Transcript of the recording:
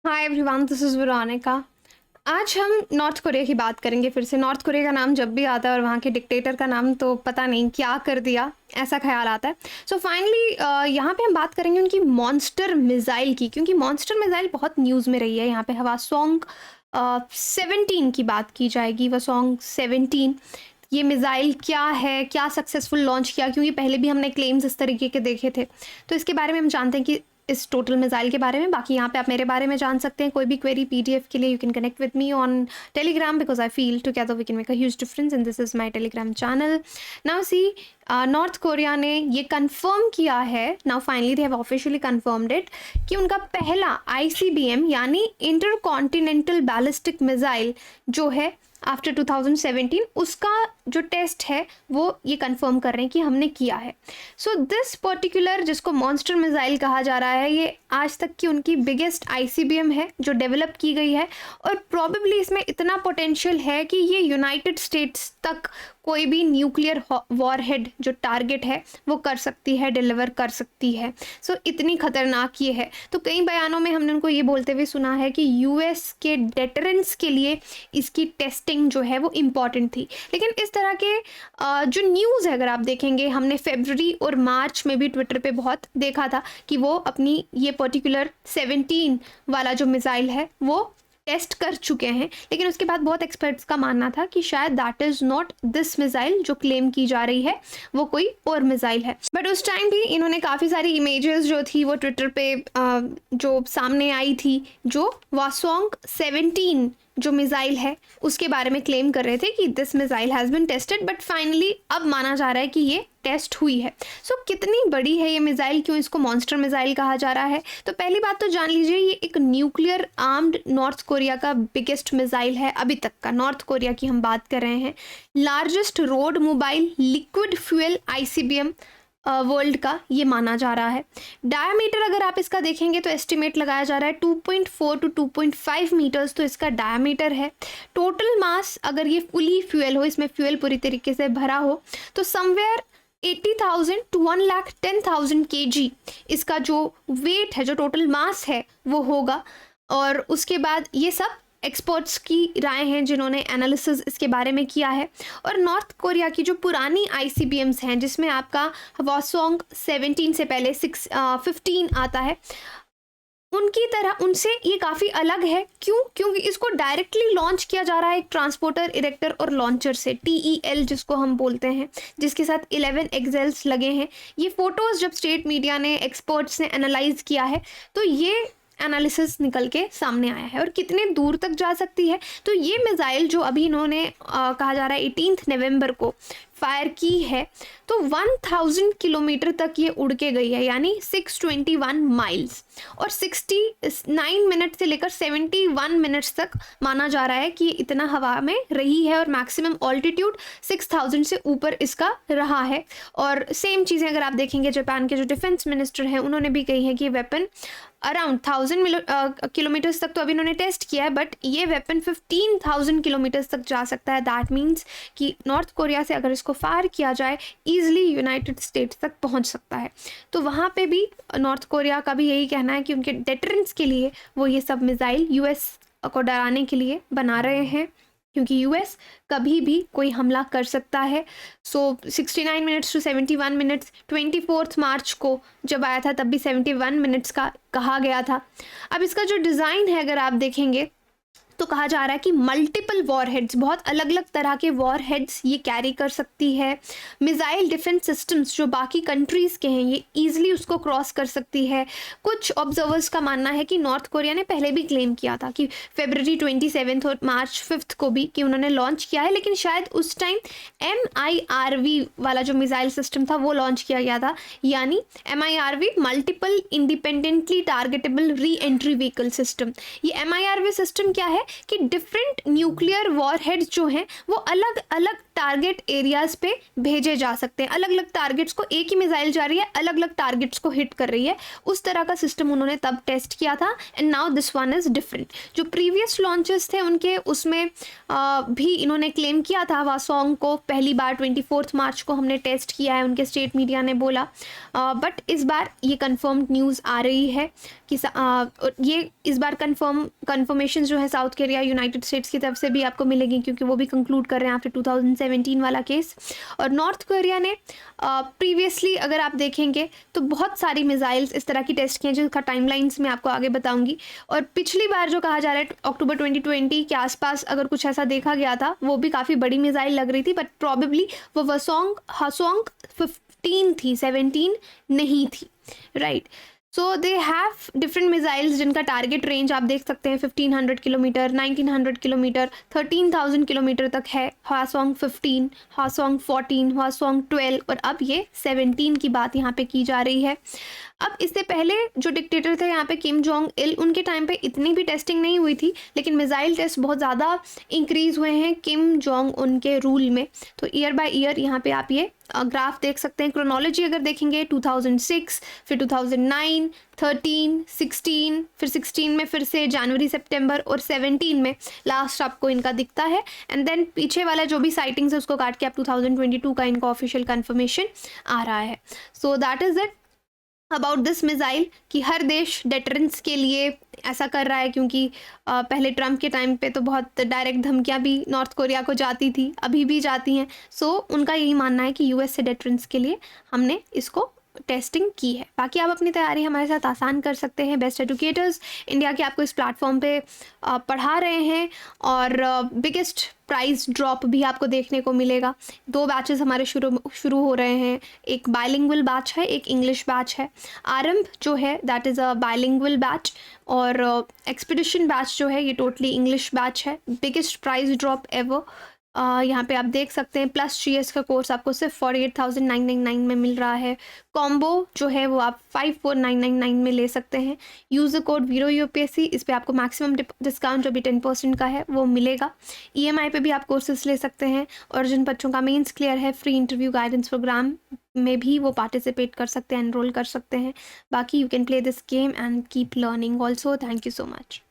Hi everyone, this is Veronica. आज हम north Korea की बात करेंगे फिर से। नॉर्थ कोरिया का नाम जब भी आता है और वहाँ के डिक्टेटर का नाम तो पता नहीं क्या कर दिया, ऐसा ख्याल आता है। सो फाइनली यहाँ पे हम बात करेंगे उनकी मॉन्स्टर मिज़ाइल की, क्योंकि मॉन्स्टर मिज़ाइल बहुत न्यूज़ में रही है। यहाँ पे हवासोंग 17 की बात की जाएगी। हवासोंग 17 ये मिज़ाइल क्या है, क्या सक्सेसफुल लॉन्च किया, क्योंकि पहले भी हमने क्लेम्स इस तरीके के देखे थे। तो इसके बारे में हम जानते हैं कि इस टोटल मिसाइल के बारे में। बाकी यहाँ पे आप मेरे बारे में जान सकते हैं। कोई भी क्वेरी पीडीएफ के लिए you can connect with me on Telegram, because I feel together we can make a huge difference and this is my Telegram channel. Now see, North Korea ने ये कंफर्म किया है, now finally they have officially confirmed it, कि उनका पहला ICBM यानी inter continental ballistic missile जो है आफ्टर 2017, उसका जो टेस्ट है वो ये कंफर्म कर रहे हैं कि हमने किया है। सो दिस पर्टिकुलर, जिसको मॉन्स्टर मिसाइल कहा जा रहा है, ये आज तक की उनकी बिगेस्ट आईसीबीएम है जो डेवलप की गई है। और प्रॉबेबली इसमें इतना पोटेंशियल है कि ये यूनाइटेड स्टेट्स तक कोई भी न्यूक्लियर वॉरहेड जो टारगेट है वो कर सकती है, डिलीवर कर सकती है। सो इतनी खतरनाक ये है। तो कई बयानों में हमने उनको ये बोलते हुए सुना है कि यूएस के डेटरेंस के लिए इसकी टेस्टिंग जो है वो इम्पॉर्टेंट थी। लेकिन इस तरह के जो न्यूज़ है, अगर आप देखेंगे, हमने फरवरी और मार्च में भी ट्विटर पे बहुत देखा था कि वो अपनी ये पर्टिकुलर 17 वाला जो मिसाइल है वो टेस्ट कर चुके हैं। लेकिन उसके बाद बहुत एक्सपर्ट्स का मानना था कि शायद that is not this missile जो क्लेम की जा रही है, वो कोई और मिसाइल है। बट उस टाइम भी इन्होंने काफ़ी सारी इमेजेस जो थी वो ट्विटर पे जो सामने आई थी, जो वासोंग 17 जो मिसाइल है उसके बारे में क्लेम कर रहे थे कि this missile has been tested. But finally अब माना जा रहा है कि ये टेस्ट हुई है। सो कितनी बड़ी है ये मिसाइल, क्यों इसको मॉन्स्टर मिसाइल कहा जा रहा है? तो पहली बात तो जान लीजिए, ये एक न्यूक्लियर आर्म्ड नॉर्थ कोरिया का बिगेस्ट मिसाइल है अभी तक का। नॉर्थ कोरिया की हम बात कर रहे हैं। Largest road mobile liquid fuel ICBM world का ये माना जा रहा है। डायामीटर अगर आप इसका देखेंगे तो एस्टिमेट लगाया जा रहा है 2.4 टू 2.5 मीटर्स तो इसका डायामीटर है। टोटल मास, अगर ये फुली फ्यूल हो, इसमें फ्यूल पूरी तरीके से भरा हो, तो समवेयर 80,000 टू 1,10,000 kg इसका जो वेट है, जो टोटल मास है वो होगा। और उसके बाद ये सब एक्सपर्ट्स की राय हैं जिन्होंने एनालिसिस इसके बारे में किया है। और नॉर्थ कोरिया की जो पुरानी आईसीबीएम्स हैं, जिसमें आपका हवासोंग 17 से पहले 15 आता है, उनकी तरह उनसे ये काफ़ी अलग है। क्यों? क्योंकि इसको डायरेक्टली लॉन्च किया जा रहा है एक ट्रांसपोर्टर, इरेक्टर और लॉन्चर से, TEL जिसको हम बोलते हैं, जिसके साथ 11 एक्सेल्स लगे हैं। ये फोटोज़ जब स्टेट मीडिया ने, एक्सपर्ट्स ने एनालाइज किया है, तो ये एनालिसिस निकल के सामने आया है। और कितने दूर तक जा सकती है, तो ये मिसाइल जो अभी इन्होंने कहा जा रहा है 18 नवंबर को फायर की है, तो 1000 किलोमीटर तक ये उड़ के गई है, यानी 621 माइल्स। और 69 मिनट से लेकर 71 मिनट्स तक माना जा रहा है कि इतना हवा में रही है। और मैक्सिमम ऑल्टीट्यूड 6000 से ऊपर इसका रहा है। और सेम चीज़ें अगर आप देखेंगे, जापान के जो डिफेंस मिनिस्टर हैं उन्होंने भी कही है कि वेपन अराउंड 1000 किलोमीटर्स तक तो अभी इन्होंने टेस्ट किया है, बट ये वेपन 15,000 किलोमीटर्स तक जा सकता है। दैट मीन्स कि नॉर्थ कोरिया से अगर इसको फायर किया जाए, ईजिली यूनाइटेड स्टेट्स तक पहुंच सकता है। तो वहाँ पे भी नॉर्थ कोरिया का भी यही कहना है कि उनके डेटरेंस के लिए वो ये सब मिसाइल यूएस को डराने के लिए बना रहे हैं, क्योंकि यूएस कभी भी कोई हमला कर सकता है। सो 69 मिनट्स टू 71 मिनट्स 24 मार्च को जब आया था, तब भी 71 मिनट्स का कहा गया था। अब इसका जो डिज़ाइन है अगर आप देखेंगे, तो कहा जा रहा है कि मल्टीपल वॉरहेड्स, बहुत अलग अलग तरह के वॉरहेड्स ये कैरी कर सकती है। मिसाइल डिफेंस सिस्टम्स जो बाकी कंट्रीज़ के हैं, ये ईजिली उसको क्रॉस कर सकती है। कुछ ऑब्जर्वर्स का मानना है कि नॉर्थ कोरिया ने पहले भी क्लेम किया था कि फरवरी 27 और मार्च 5 को भी कि उन्होंने लॉन्च किया है, लेकिन शायद उस टाइम MIRV वाला जो मिसाइल सिस्टम था वो लॉन्च किया गया था, यानी MIRV multiple independently targetable re entry vehicle system. ये MIRV सिस्टम क्या है कि डिफरेंट न्यूक्लियर वॉरहेड्स जो हैं वो अलग अलग टारगेट एरियाज पे भेजे जा सकते हैं। अलग अलग टारगेट्स को एक ही मिसाइल जा रही है, अलग अलग टारगेट्स को हिट कर रही है, उस तरह का सिस्टम उन्होंने तब टेस्ट किया था। And now this one is different. जो प्रीवियस लॉन्चेस थे उनके उसमें भी इन्होंने क्लेम किया था वासोंग को पहली बार 24 मार्च को हमने टेस्ट किया है, उनके स्टेट मीडिया ने बोला। बट इस बार ये कंफर्म्ड न्यूज़ आ रही है कि ये इस बार कंफर्मेशन जो है साउथ कोरिया यूनाइटेड स्टेट्स की तरफ से भी आपको मिलेगी, क्योंकि वो भी कंक्लूड कर रहे हैं आफ्टर 2017 वाला केस। और नॉर्थ कोरिया ने प्रीवियसली अगर आप देखेंगे तो बहुत सारी मिसाइल्स इस तरह की टेस्ट की हैं, जिसका टाइमलाइंस मैं आपको आगे बताऊंगी। और पिछली बार जो कहा जा रहा है अक्टूबर 2020 के आसपास अगर कुछ ऐसा देखा गया था, वो भी काफ़ी बड़ी मिसाइल लग रही थी, बट प्रॉबेबली वो हासोंग 15 थी, 17 नहीं थी, right. So they have different missiles जिनका टारगेट रेंज आप देख सकते हैं 1500 किलोमीटर, 1900 किलोमीटर, 13,000 किलोमीटर तक है। हवासोंग 15, हवासोंग 14, हवासोंग 12 और अब ये 17 की बात यहाँ पे की जा रही है। अब इससे पहले जो डिक्टेटर थे यहाँ पे किम जोंग इल, उनके टाइम पे इतनी भी टेस्टिंग नहीं हुई थी, लेकिन मिसाइल टेस्ट बहुत ज़्यादा इंक्रीज़ हुए हैं किम जोंग उनके रूल में। तो ईयर बाय ईयर यहाँ पे आप ये ग्राफ देख सकते हैं। क्रोनोलॉजी अगर देखेंगे 2006, फिर 2009, 13, 16, फिर 16 में फिर से जनवरी सितंबर और 17 में लास्ट आपको इनका दिखता है। एंड देन पीछे वाला जो भी साइटिंग्स है उसको काट के आप 2022 का इनका ऑफिशियल कंफर्मेशन आ रहा है। So that is it about this missile कि हर देश डेटरेंस के लिए ऐसा कर रहा है, क्योंकि पहले ट्रम्प के टाइम पे तो बहुत डायरेक्ट धमकियां भी नॉर्थ कोरिया को जाती थी, अभी भी जाती हैं। सो उनका यही मानना है कि यूएस से डेटरेंस के लिए हमने इसको टेस्टिंग की है। बाकी आप अपनी तैयारी हमारे साथ आसान कर सकते हैं। बेस्ट एजुकेटर्स इंडिया के आपको इस प्लेटफॉर्म पे पढ़ा रहे हैं और बिगेस्ट प्राइस ड्रॉप भी आपको देखने को मिलेगा। 2 बैचेस हमारे शुरू हो रहे हैं, एक बायलिंगुअल बैच है, एक इंग्लिश बैच है। आरंभ जो है that is a bilingual batch और एक्सपीडिशन बैच जो है ये टोटली इंग्लिश बैच है। बिगेस्ट प्राइस ड्रॉप एवर यहाँ पे आप देख सकते हैं। प्लस GS का कोर्स आपको सिर्फ 48,999 में मिल रहा है। कॉम्बो जो है वो आप 54,999 में ले सकते हैं। यूज़र कोड वीरो UPSC, इस पे आपको मैक्सिमम डिस्काउंट जो भी 10% का है वो मिलेगा। EMI पे भी आप कोर्सेज ले सकते हैं और जिन बच्चों का मेंस क्लियर है फ्री इंटरव्यू गाइडेंस प्रोग्राम में भी वो पार्टिसिपेट कर सकते हैं, एनरोल कर सकते हैं। बाकी you can play this game and keep learning also. Thank you so much.